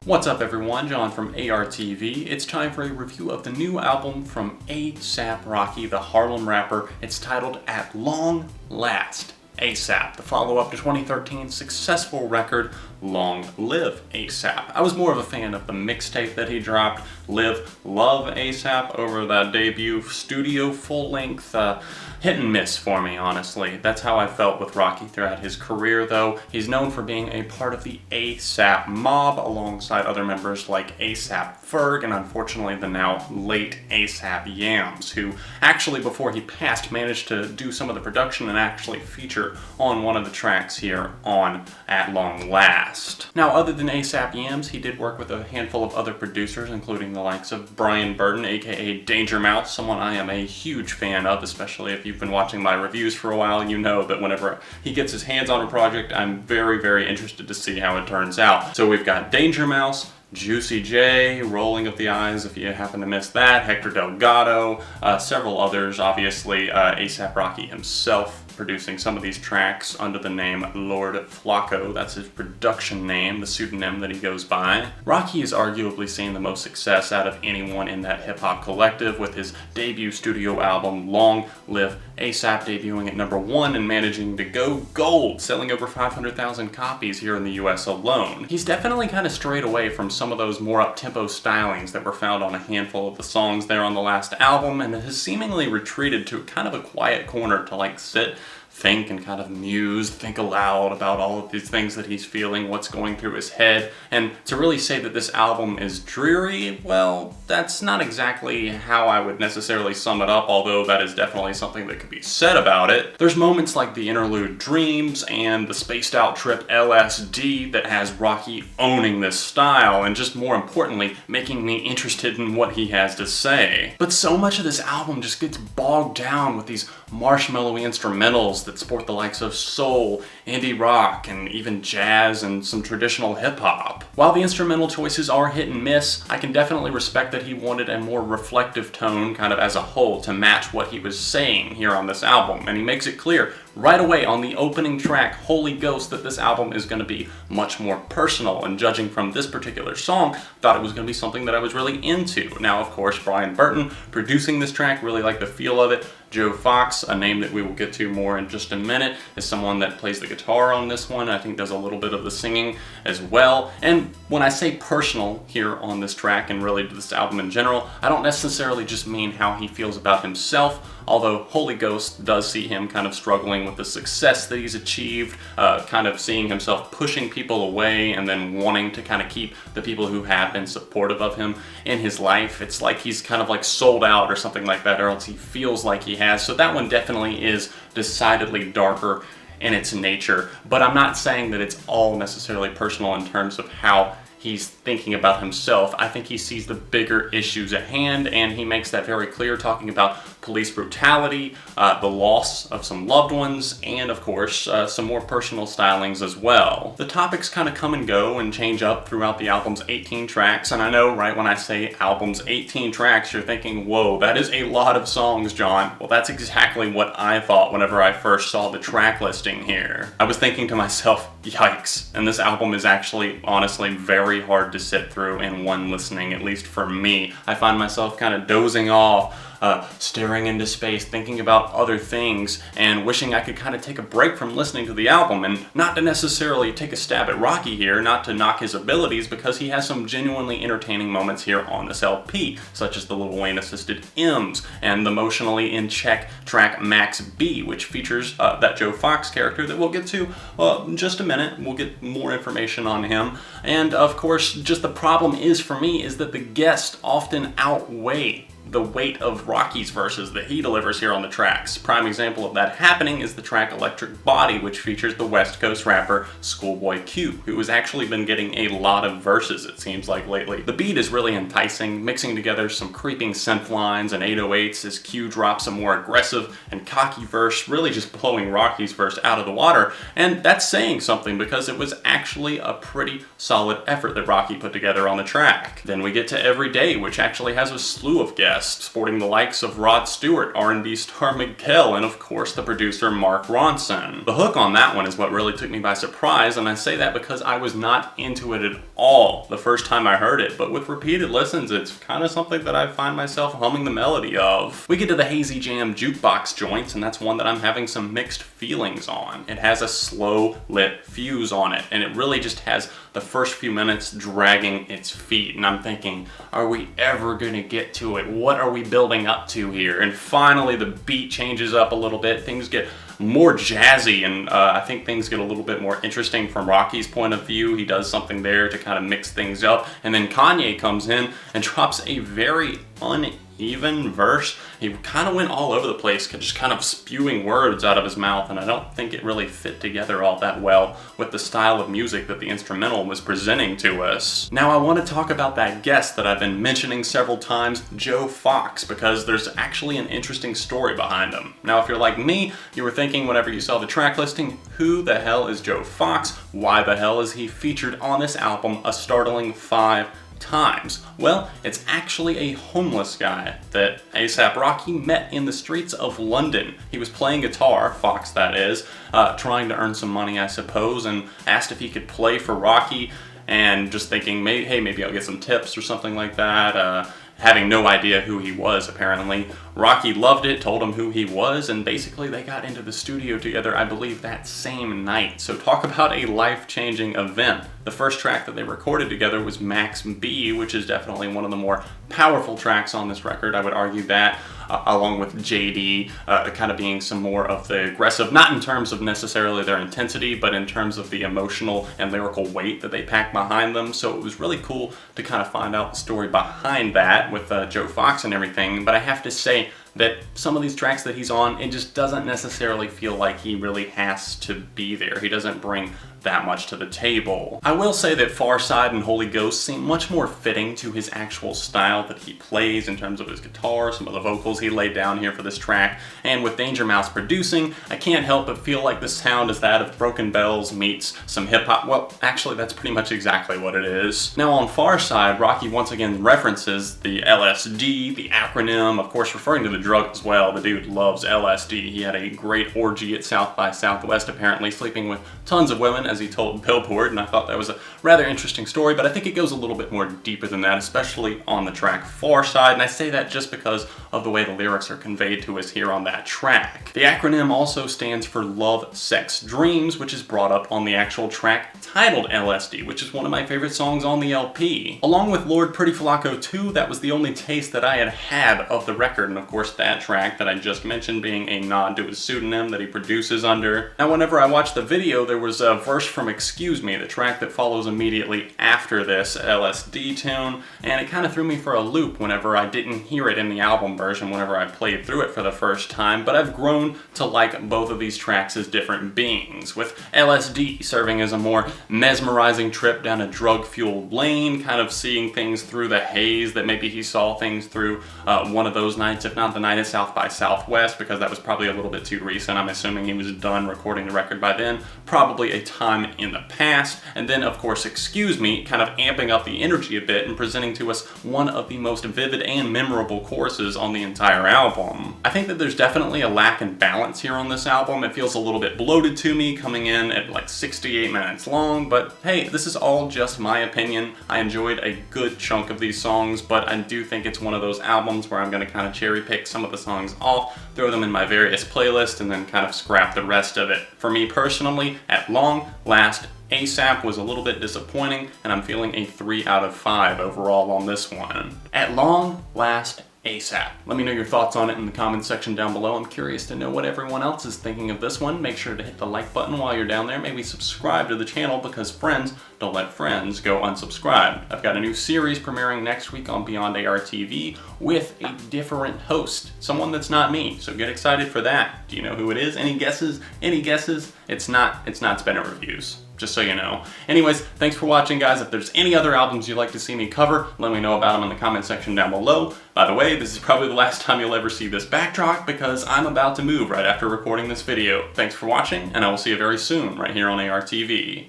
What's up everyone, John from ARTV. It's time for a review of the new album from A$AP Rocky, the Harlem rapper. It's titled At Long Last. A$AP, the follow-up to 2013's successful record, Long Live A$AP. I was more of a fan of the mixtape that he dropped, Live Love A$AP, over that debut studio full-length hit and miss for me, honestly. That's how I felt with Rocky throughout his career, though. He's known for being a part of the A$AP mob alongside other members like A$AP Ferg and unfortunately the now late A$AP Yams, who actually before he passed managed to do some of the production and actually feature on one of the tracks here on At Long Last. Now, other than A$AP Yams, he did work with a handful of other producers, including the likes of Brian Burton, aka Danger Mouse, someone I am a huge fan of, especially if you've been watching my reviews for a while. You know that whenever he gets his hands on a project, I'm very, very interested to see how it turns out. So we've got Danger Mouse, Juicy J, Rolling of the Eyes if you happen to miss that, Hector Delgado, several others, obviously A$AP Rocky himself producing some of these tracks under the name Lord Flacco. That's his production name, the pseudonym that he goes by. Rocky is arguably seeing the most success out of anyone in that hip-hop collective with his debut studio album Long Live A$AP debuting at #1 and managing to go gold, selling over 500,000 copies here in the US alone. He's definitely kind of strayed away from some of those more up-tempo stylings that were found on a handful of the songs there on the last album, and has seemingly retreated to kind of a quiet corner to like sit, think, and kind of muse, think aloud about all of these things that he's feeling, what's going through his head. And to really say that this album is dreary, well, that's not exactly how I would necessarily sum it up, although that is definitely something that could be said about it. There's moments like the interlude Dreams and the spaced out trip LSD that has Rocky owning this style, and just more importantly, making me interested in what he has to say. But so much of this album just gets bogged down with these marshmallowy instrumentals that sport the likes of soul, indie rock, and even jazz and some traditional hip-hop. While the instrumental choices are hit and miss, I can definitely respect that he wanted a more reflective tone kind of as a whole to match what he was saying here on this album, and he makes it clear right away on the opening track, Holy Ghost, that this album is going to be much more personal, and judging from this particular song, I thought it was going to be something that I was really into. Now, of course, Brian Burton producing this track, really like the feel of it. Joe Fox, a name that we will get to more in just a minute, is someone that plays the guitar on this one. I think does a little bit of the singing as well. And when I say personal here on this track and really to this album in general, I don't necessarily just mean how he feels about himself, although Holy Ghost does see him kind of struggling with the success that he's achieved, kind of seeing himself pushing people away and then wanting to kind of keep the people who have been supportive of him in his life. It's like he's kind of like sold out or something like that, or else he feels like he has. So that one definitely is decidedly darker in its nature, but I'm not saying that it's all necessarily personal in terms of how he's thinking about himself. I think he sees the bigger issues at hand, and he makes that very clear, talking about police brutality, the loss of some loved ones, and of course, some more personal stylings as well. The topics kind of come and go and change up throughout the album's 18 tracks, and I know, right, when I say album's 18 tracks, you're thinking, whoa, that is a lot of songs, John. Well, that's exactly what I thought whenever I first saw the track listing here. I was thinking to myself, yikes, and this album is actually, honestly, very hard to sit through in one listening, at least for me. I find myself kind of dozing off, staring into space, thinking about other things, and wishing I could kind of take a break from listening to the album, and not to necessarily take a stab at Rocky here, not to knock his abilities, because he has some genuinely entertaining moments here on this LP, such as the Lil Wayne assisted M's, and the emotionally in check track Max B, which features that Joe Fox character that we'll get to in just a minute. We'll get more information on him, and of course, just the problem is for me is that the guests often outweigh the weight of Rocky's verses that he delivers here on the tracks. Prime example of that happening is the track Electric Body, which features the West Coast rapper Schoolboy Q, who has actually been getting a lot of verses, it seems like, lately. The beat is really enticing, mixing together some creeping synth lines and 808s as Q drops a more aggressive and cocky verse, really just blowing Rocky's verse out of the water, and that's saying something because it was actually a pretty solid effort that Rocky put together on the track. Then we get to Every Day, which actually has a slew of guests. guest, sporting the likes of Rod Stewart, R&B star Miguel, and of course the producer Mark Ronson. The hook on that one is what really took me by surprise, and I say that because I was not into it at all the first time I heard it, but with repeated listens, it's kind of something that I find myself humming the melody of. We get to the Hazy Jam Jukebox joints, and that's one that I'm having some mixed feelings on. It has a slow lit fuse on it, and it really just has the first few minutes dragging its feet, and I'm thinking, are we ever gonna get to it? What are we building up to here? And finally the beat changes up a little bit, things get more jazzy, and I think things get a little bit more interesting from Rocky's point of view. He does something there to kind of mix things up, and then Kanye comes in and drops a very uneven verse. He kind of went all over the place, just kind of spewing words out of his mouth, and I don't think it really fit together all that well with the style of music that the instrumental was presenting to us. Now I want to talk about that guest that I've been mentioning several times, Joe Fox, because there's actually an interesting story behind him. Now if you're like me, you were thinking whenever you saw the track listing, who the hell is Joe Fox? Why the hell is he featured on this album a startling 5 times? Well, it's actually a homeless guy that A$AP Rocky met in the streets of London. He was playing guitar, Fox that is, trying to earn some money I suppose, and asked if he could play for Rocky, and just thinking, hey, maybe I'll get some tips or something like that. Having no idea who he was, apparently. Rocky loved it, told him who he was, and basically they got into the studio together, I believe, that same night. So talk about a life-changing event. The first track that they recorded together was Max B, which is definitely one of the more powerful tracks on this record. I would argue that, along with JD, kind of being some more of the aggressive, not in terms of necessarily their intensity, but in terms of the emotional and lyrical weight that they pack behind them. So it was really cool to kind of find out the story behind that with Joe Fox and everything. But I have to say that some of these tracks that he's on, it just doesn't necessarily feel like he really has to be there. He doesn't bring that much to the table. I will say that Pharsyde and Holy Ghost seem much more fitting to his actual style that he plays in terms of his guitar, some of the vocals he laid down here for this track, and with Danger Mouse producing, I can't help but feel like the sound is that of Broken Bells meets some hip-hop. Well, actually that's pretty much exactly what it is. Now on Pharsyde, Rocky once again references the LSD, the acronym, of course referring to the drug as well. The dude loves LSD. He had a great orgy at South by Southwest, apparently, sleeping with tons of women, as he told Billboard, and I thought that was a rather interesting story, but I think it goes a little bit more deeper than that, especially on the track Pharsyde, and I say that just because of the way the lyrics are conveyed to us here on that track. The acronym also stands for Love, Sex, Dreams, which is brought up on the actual track titled LSD, which is one of my favorite songs on the LP. Along with Lord Pretty Flaco 2, that was the only taste that I had of the record, and of course that track that I just mentioned being a nod to his pseudonym that he produces under. Now whenever I watched the video, there was a verse from Excuse Me, the track that follows immediately after this LSD tune, and it kind of threw me for a loop whenever I didn't hear it in the album version whenever I played through it for the first time, but I've grown to like both of these tracks as different beings, with LSD serving as a more mesmerizing trip down a drug-fueled lane, kind of seeing things through the haze that maybe he saw things through one of those nights, if not the night at South by Southwest, because that was probably a little bit too recent. I'm assuming he was done recording the record by then, probably a time in the past. And then of course Excuse Me, kind of amping up the energy a bit and presenting to us one of the most vivid and memorable choruses on the entire album. I think that there's definitely a lack in balance here on this album. It feels a little bit bloated to me, coming in at like 68 minutes long, but hey, this is all just my opinion. I enjoyed a good chunk of these songs, but I do think it's one of those albums where I'm going to kind of cherry pick some of the songs off, throw them in my various playlists, and then kind of scrap the rest of it. For me personally, at long last, A$AP was a little bit disappointing, and I'm feeling a 3 out of 5 overall on this one. At long last, A$AP. Let me know your thoughts on it in the comments section down below. I'm curious to know what everyone else is thinking of this one. Make sure to hit the like button while you're down there. Maybe subscribe to the channel, because friends don't let friends go unsubscribed. I've got a new series premiering next week on Beyond ARTV with a different host, someone that's not me, so get excited for that. Do you know who it is? Any guesses? Any guesses? It's not Spinner Reviews, just so you know. Anyways, thanks for watching, guys. If there's any other albums you'd like to see me cover, let me know about them in the comment section down below. By the way, this is probably the last time you'll ever see this backdrop, because I'm about to move right after recording this video. Thanks for watching, and I will see you very soon right here on ARTV.